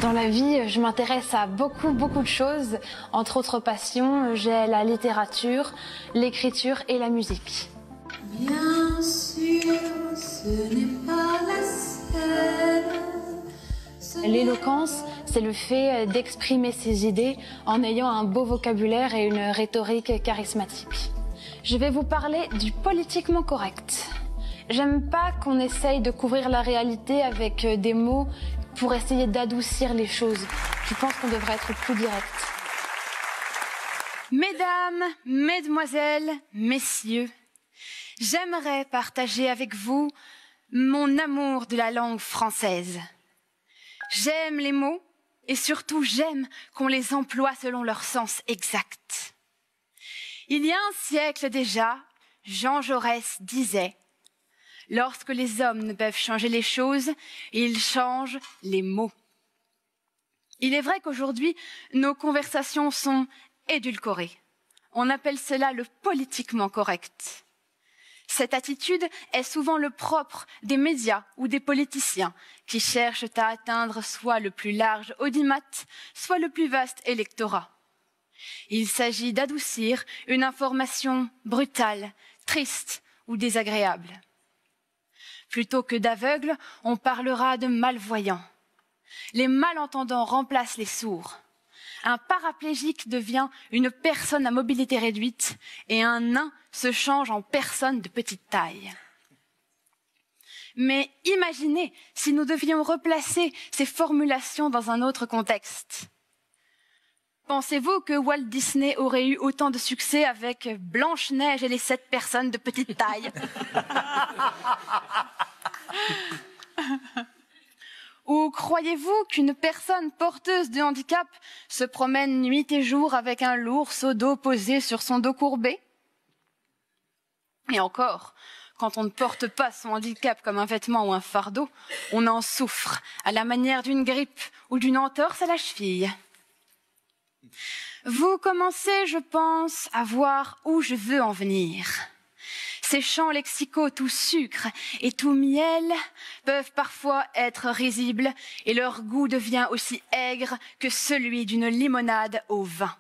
Dans la vie, je m'intéresse à beaucoup de choses. Entre autres passions, j'ai la littérature, l'écriture et la musique. Bien sûr, ce n'est pas la scène. L'éloquence, c'est le fait d'exprimer ses idées en ayant un beau vocabulaire et une rhétorique charismatique. Je vais vous parler du politiquement correct. J'aime pas qu'on essaye de couvrir la réalité avec des mots pour essayer d'adoucir les choses. Je pense qu'on devrait être plus direct. Mesdames, mesdemoiselles, messieurs, j'aimerais partager avec vous mon amour de la langue française. J'aime les mots et surtout j'aime qu'on les emploie selon leur sens exact. Il y a un siècle déjà, Jean Jaurès disait « Lorsque les hommes ne peuvent changer les choses, ils changent les mots ». Il est vrai qu'aujourd'hui, nos conversations sont édulcorées. On appelle cela le politiquement correct. Cette attitude est souvent le propre des médias ou des politiciens qui cherchent à atteindre soit le plus large audimat, soit le plus vaste électorat. Il s'agit d'adoucir une information brutale, triste ou désagréable. Plutôt que d'aveugles, on parlera de malvoyants. Les malentendants remplacent les sourds. Un paraplégique devient une personne à mobilité réduite et un nain se change en personne de petite taille. Mais imaginez si nous devions replacer ces formulations dans un autre contexte. Pensez-vous que Walt Disney aurait eu autant de succès avec Blanche-Neige et les 7 personnes de petite taille? Ou croyez-vous qu'une personne porteuse de handicap se promène nuit et jour avec un lourd seau d'eau posé sur son dos courbé? Et encore, quand on ne porte pas son handicap comme un vêtement ou un fardeau, on en souffre à la manière d'une grippe ou d'une entorse à la cheville. Vous commencez, je pense, à voir où je veux en venir. Ces champs lexicaux tout sucre et tout miel peuvent parfois être risibles et leur goût devient aussi aigre que celui d'une limonade au vin.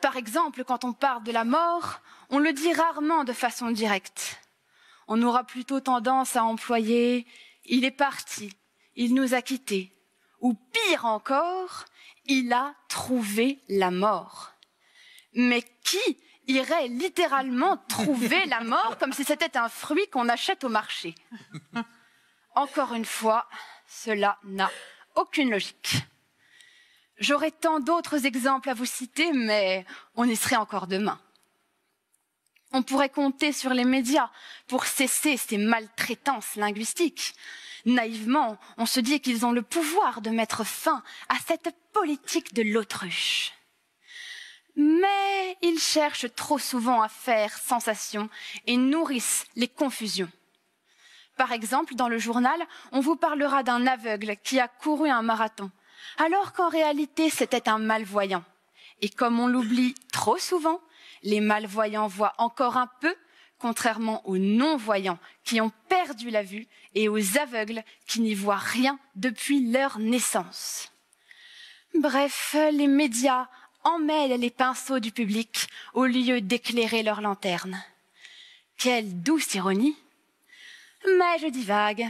Par exemple, quand on parle de la mort, on le dit rarement de façon directe. On aura plutôt tendance à employer « il est parti, il nous a quittés » ou pire encore, « il a trouvé la mort ». Mais qui irait littéralement trouver la mort comme si c'était un fruit qu'on achète au marché? Encore une fois, cela n'a aucune logique. J'aurais tant d'autres exemples à vous citer, mais on y serait encore demain. On pourrait compter sur les médias pour cesser ces maltraitances linguistiques. Naïvement, on se dit qu'ils ont le pouvoir de mettre fin à cette politique de l'autruche. Mais ils cherchent trop souvent à faire sensation et nourrissent les confusions. Par exemple, dans le journal, on vous parlera d'un aveugle qui a couru un marathon, alors qu'en réalité, c'était un malvoyant. Et comme on l'oublie trop souvent, les malvoyants voient encore un peu, contrairement aux non-voyants qui ont perdu la vue et aux aveugles qui n'y voient rien depuis leur naissance. Bref, les médias emmêlent les pinceaux du public au lieu d'éclairer leurs lanternes. Quelle douce ironie! Mais je divague.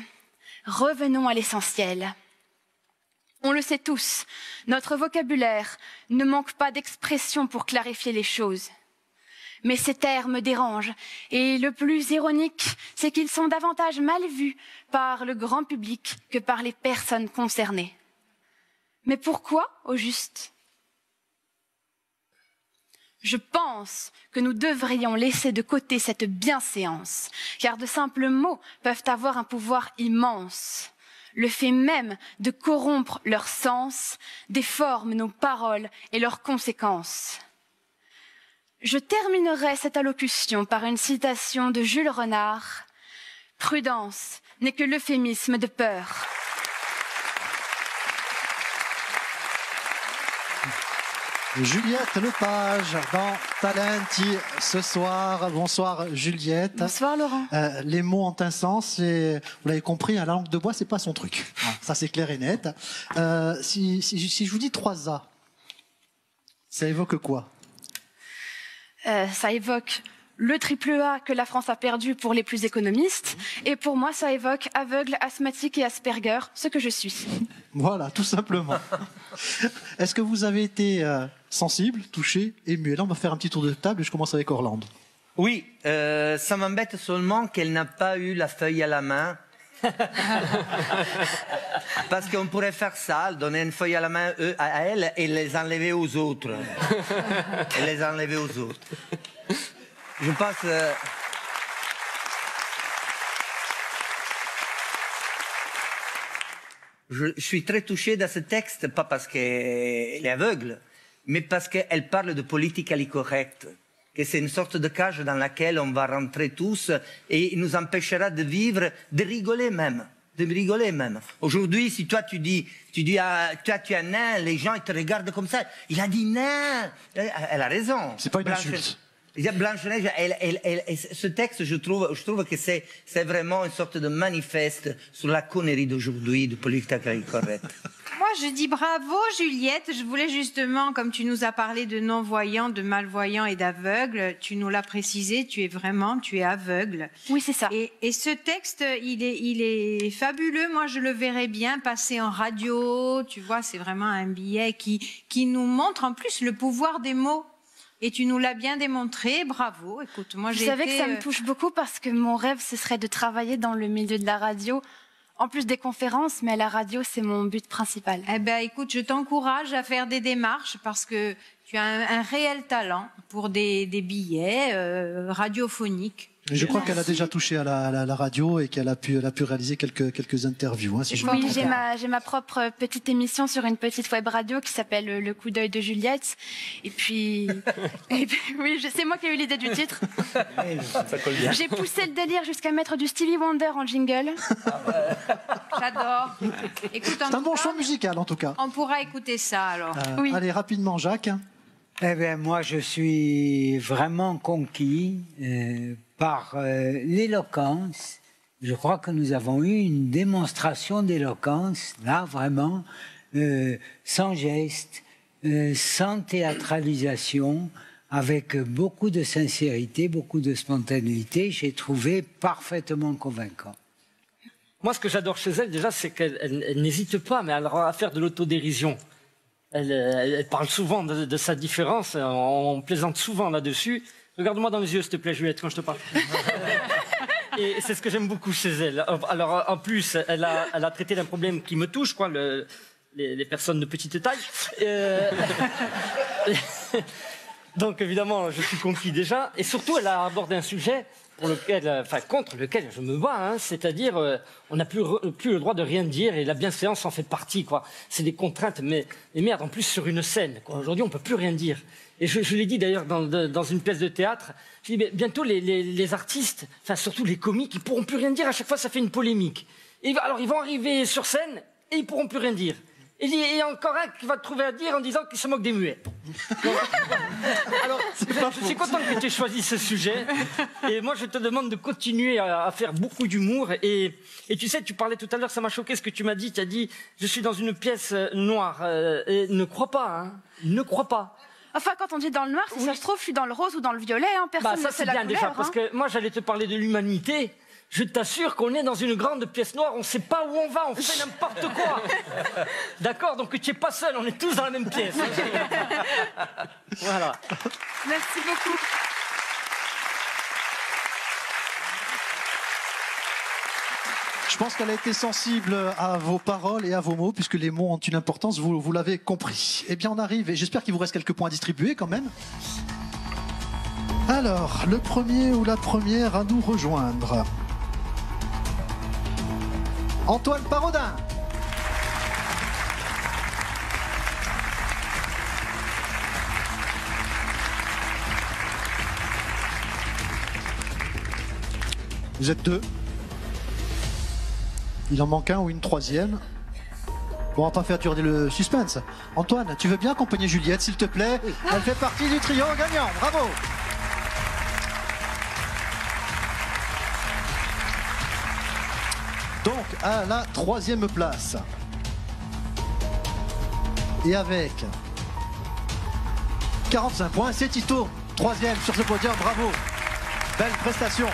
Revenons à l'essentiel. On le sait tous, notre vocabulaire ne manque pas d'expressions pour clarifier les choses. Mais ces termes dérangent, et le plus ironique, c'est qu'ils sont davantage mal vus par le grand public que par les personnes concernées. Mais pourquoi, au juste ? Je pense que nous devrions laisser de côté cette bienséance, car de simples mots peuvent avoir un pouvoir immense. Le fait même de corrompre leur sens déforme nos paroles et leurs conséquences. Je terminerai cette allocution par une citation de Jules Renard. « Prudence n'est que l'euphémisme de peur. » Juliette Lepage dans Talenti ce soir. Bonsoir Juliette. Bonsoir Laurent. Les mots ont un sens et vous l'avez compris, la langue de bois c'est pas son truc. Ça c'est clair et net. Si je vous dis 3 A, ça évoque quoi? Ça évoque le triple A que la France a perdu pour les plus économistes. Et pour moi, ça évoque aveugle, asthmatique et Asperger, ce que je suis. Voilà, tout simplement. Est-ce que vous avez été sensible, touché, ému? Et là, on va faire un petit tour de table et je commence avec Orlande. Oui, ça m'embête seulement qu'elle n'a pas eu la feuille à la main. Parce qu'on pourrait faire ça, donner une feuille à la main à elle et les enlever aux autres. Et les enlever aux autres. Je pense... Je suis très touché dans ce texte, pas parce qu'elle est aveugle, mais parce qu'elle parle de politically correct, que c'est une sorte de cage dans laquelle on va rentrer tous et il nous empêchera de vivre, de rigoler même. Aujourd'hui, si toi tu dis toi tu es un nain, les gens ils te regardent comme ça. Il a dit nain. Elle a raison. C'est pas une insulte. Blanche-Neige, ce texte, je trouve que c'est vraiment une sorte de manifeste sur la connerie d'aujourd'hui, de politically correct. Moi, je dis bravo, Juliette. Je voulais justement, comme tu nous as parlé de non-voyants, de malvoyants et d'aveugles, tu nous l'as précisé, tu es aveugle. Oui, c'est ça. Et ce texte, il est fabuleux. Moi, je le verrais bien passer en radio. Tu vois, c'est vraiment un billet qui nous montre en plus le pouvoir des mots. Et tu nous l'as bien démontré, bravo. Écoute, moi Vous savez que ça me touche beaucoup parce que mon rêve, ce serait de travailler dans le milieu de la radio. En plus des conférences, mais la radio, c'est mon but principal. Eh ben, écoute, je t'encourage à faire des démarches parce que tu as un réel talent pour des billets radiophoniques. Je crois qu'elle a déjà touché à la radio et qu'elle a pu réaliser quelques interviews. Hein, oui, j'ai ma propre petite émission sur une petite web radio qui s'appelle Le coup d'œil de Juliette. Et puis oui, c'est moi qui ai eu l'idée du titre. J'ai poussé le délire jusqu'à mettre du Stevie Wonder en jingle. J'adore. C'est un bon choix musical en tout cas. On pourra écouter ça alors. Oui. Allez, rapidement, Jacques. Eh bien, moi, je suis vraiment conquis par l'éloquence. Je crois que nous avons eu une démonstration d'éloquence, là, vraiment, sans geste, sans théâtralisation, avec beaucoup de sincérité, beaucoup de spontanéité. J'ai trouvé parfaitement convaincant. Moi, ce que j'adore chez elle, déjà, c'est qu'elle n'hésite pas, mais à faire de l'autodérision. Elle parle souvent de sa différence, on plaisante souvent là-dessus. Regarde-moi dans les yeux, s'il te plaît, Juliette, quand je te parle. Et c'est ce que j'aime beaucoup chez elle. Alors, en plus, elle a traité d'un problème qui me touche, quoi, les personnes de petite taille. Donc, évidemment, je suis conquis déjà. Et surtout, elle a abordé un sujet contre lequel je me bats, hein, c'est-à-dire on n'a plus le droit de rien dire et la bienséance en fait partie, quoi. C'est des contraintes, mais merde, en plus sur une scène, quoi. Aujourd'hui, on peut plus rien dire. Et je l'ai dit d'ailleurs dans une pièce de théâtre. Je dis, bientôt les artistes, enfin surtout les comiques, ils pourront plus rien dire. À chaque fois, ça fait une polémique. Alors ils vont arriver sur scène et ils pourront plus rien dire. Et il y a encore un qui va te trouver à dire en disant qu'il se moque des muets. Donc, alors, je suis content que tu aies choisi ce sujet. Et moi, je te demande de continuer à faire beaucoup d'humour. Et tu sais, tu parlais tout à l'heure, ça m'a choqué ce que tu m'as dit. Tu as dit, je suis dans une pièce noire. Et ne crois pas, hein. Ne crois pas. Enfin, quand on dit dans le noir, si ça se trouve, je suis dans le rose ou dans le violet. Hein. Personne ne sait la couleur. Déjà, parce que moi, j'allais te parler de l'humanité. Je t'assure qu'on est dans une grande pièce noire, on ne sait pas où on va, on fait n'importe quoi. D'accord? Donc tu n'es pas seul, on est tous dans la même pièce. Voilà. Merci beaucoup. Je pense qu'elle a été sensible à vos paroles et à vos mots, puisque les mots ont une importance, vous l'avez compris. Eh bien, on arrive, et j'espère qu'il vous reste quelques points à distribuer quand même. Alors, le premier ou la première à nous rejoindre. Antoine Parodin. Vous êtes deux. Il en manque un ou une troisième. Bon, on va pas faire durer le suspense. Antoine, tu veux bien accompagner Juliette, s'il te plaît? Elle fait partie du trio gagnant. Bravo. Donc, à la 3e place. Et avec 45 points, c'est Tito, 3e sur ce podium. Bravo. Belle prestation.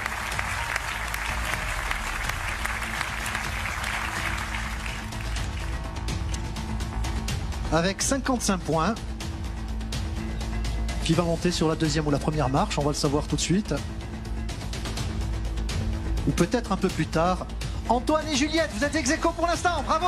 Avec 55 points, qui va monter sur la 2e ou la 1re marche, on va le savoir tout de suite. Ou peut-être un peu plus tard. Antoine et Juliette, vous êtes ex-aequo pour l'instant, bravo!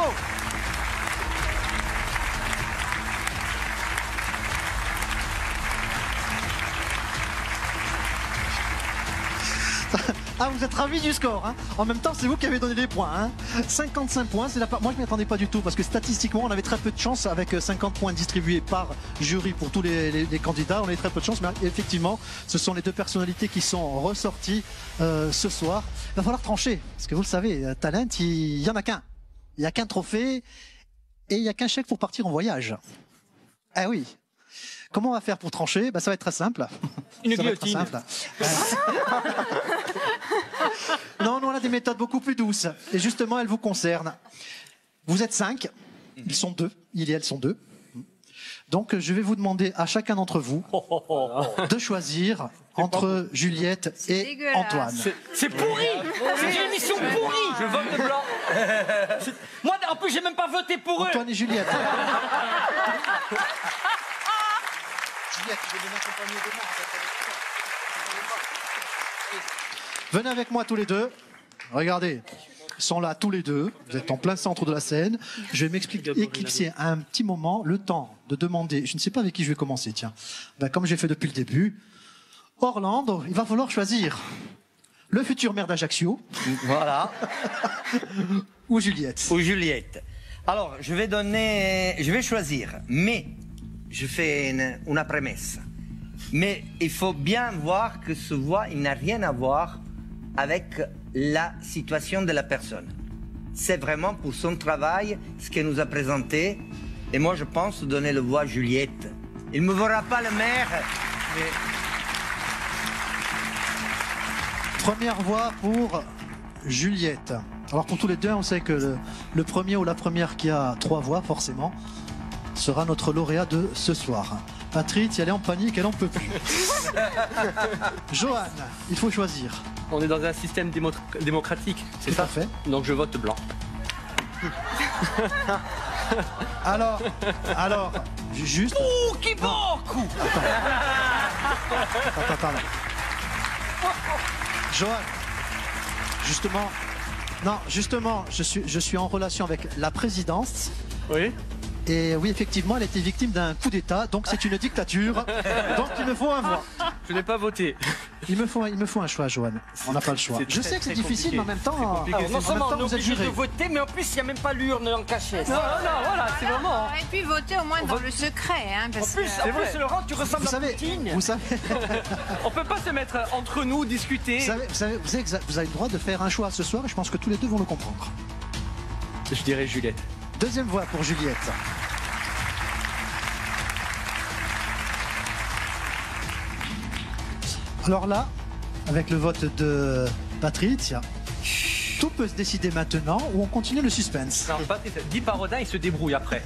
Ah, vous êtes ravis du score, hein. En même temps, c'est vous qui avez donné les points, hein. 55 points, c'est la part. Moi, je m'y attendais pas du tout parce que statistiquement, on avait très peu de chance avec 50 points distribués par jury pour tous les candidats. On avait très peu de chance, mais effectivement, ce sont les deux personnalités qui sont ressorties ce soir. Il va falloir trancher parce que vous le savez, Talent, il y en a qu'un. Il y a qu'un trophée et il y a qu'un chèque pour partir en voyage. Ah oui. Comment on va faire pour trancher? Ça va être très simple. Une Ça va être très guillotine. simple. Non, on a des méthodes beaucoup plus douces. Et justement, elles vous concernent. Vous êtes 5. Ils sont 2. Il et elles sont 2. Donc, je vais vous demander à chacun d'entre vous de choisir entre Juliette et dégueulasse. Antoine. C'est pourri. C'est une émission pourrie. Je vote blanc. Moi, en plus, j'ai même pas voté pour eux. Antoine et Juliette. Juliette, tu veux bien accompagner de moi, venez avec moi tous les deux. Regardez, ils sont là tous les deux. Vous êtes en plein centre de la scène. Je vais m'éclipser un petit moment, le temps de demander. Je ne sais pas avec qui je vais commencer, tiens. Comme j'ai fait depuis le début. Orlando, il va falloir choisir le futur maire d'Ajaccio. Voilà. Ou Juliette. Ou Juliette. Alors, je vais choisir, mais je fais une prémisse. Mais il faut bien voir que ce voix, il n'a rien à voir avec la situation de la personne. C'est vraiment pour son travail, ce qu'elle nous a présenté. Et moi, je pense donner le voix à Juliette. Il ne me verra pas le maire, mais... Première voix pour Juliette. Alors pour tous les deux, on sait que le premier ou la première qui a 3 voix, forcément, sera notre lauréat de ce soir. Patrick, elle est en panique, elle en peut plus. Johan, il faut choisir. On est dans un système démocratique, c'est ça? Tout à fait. Donc je vote blanc. Alors, juste... Ouh, qui beaucoup. Attends. Johan, justement, je suis en relation avec la présidence. Oui. Et oui, effectivement, elle a été victime d'un coup d'État, donc c'est une dictature. Donc il me faut un voix. Je n'ai pas voté. Il me faut un choix, Johan. On n'a pas le choix. Je sais que c'est difficile, mais en même temps, Non seulement on est vous êtes obligé juré. de voter, mais en plus, il n'y a même pas l'urne en cachette. Non, voilà, c'est On vraiment... aurait pu voter au moins dans le secret. Hein, parce En plus, que... Laurent, tu ressembles Vous à savez, Poutine. vous savez, On peut pas se mettre entre nous, discuter. vous avez le droit de faire un choix ce soir, et je pense que tous les deux vont le comprendre. Je dirais Juliette. Deuxième voix pour Juliette. Alors là, avec le vote de Patricia, tout peut se décider maintenant ou on continue le suspense. Non, Patrick, dis Parodin, il se débrouille après.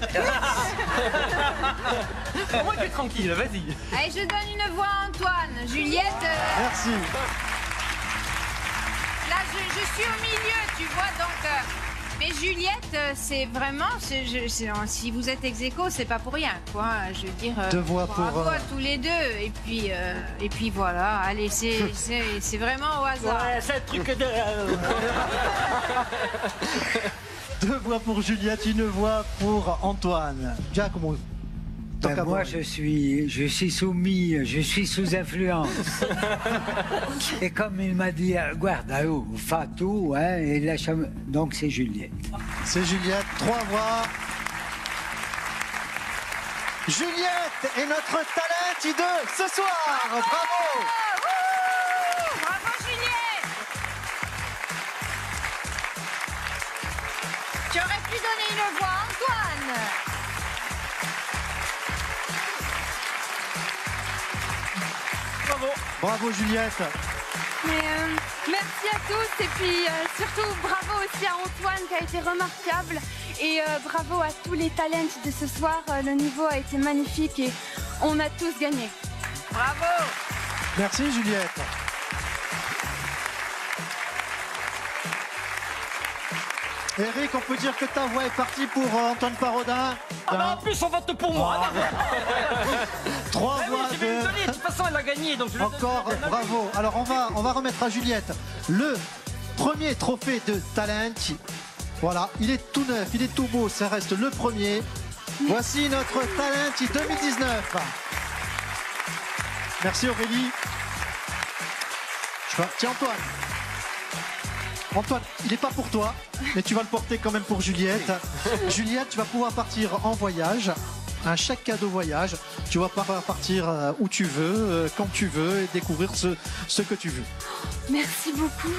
Au moins tu es tranquille, vas-y. Allez, je donne une voix à Antoine. Juliette, Merci. là, je suis au milieu, tu vois, donc... Mais Juliette, c'est vraiment... si vous êtes ex-aequo, c'est pas pour rien, quoi. Je veux dire... 2 voix bravo pour... à tous les deux. Et puis voilà, allez, c'est vraiment au hasard. Ouais, c'est un truc de... 2 voix pour Juliette, 1 voix pour Antoine. Giacomo. Moi, je suis soumis, je suis sous influence. Et comme il m'a dit, guarda, fa tout, hein, et donc c'est Juliette. C'est Juliette, 3 voix. Juliette est notre talent de ce soir. Bravo. Bravo Juliette. Tu aurais pu donner une voix à Antoine. Bravo. Bravo Juliette. Merci à tous et puis surtout bravo aussi à Antoine qui a été remarquable et bravo à tous les talents de ce soir. Le niveau a été magnifique et on a tous gagné. Bravo. Merci Juliette. Eric, on peut dire que ta voix est partie pour Antoine Parodin. Ah bah en plus on vote pour moi. 3 Ah oui, voix je vais lui de... donner. De toute façon elle a gagné donc je le donne. Encore bravo. Alors on va remettre à Juliette le premier trophée de Talent. Voilà, il est tout neuf, il est tout beau, ça reste le premier. Voici notre Talent 2019. Merci Aurélie. Tiens Antoine. Antoine, il n'est pas pour toi, mais tu vas le porter quand même pour Juliette. Juliette, tu vas pouvoir partir en voyage, un chèque cadeau voyage. Tu vas pouvoir partir où tu veux, quand tu veux, et découvrir ce que tu veux. Merci beaucoup.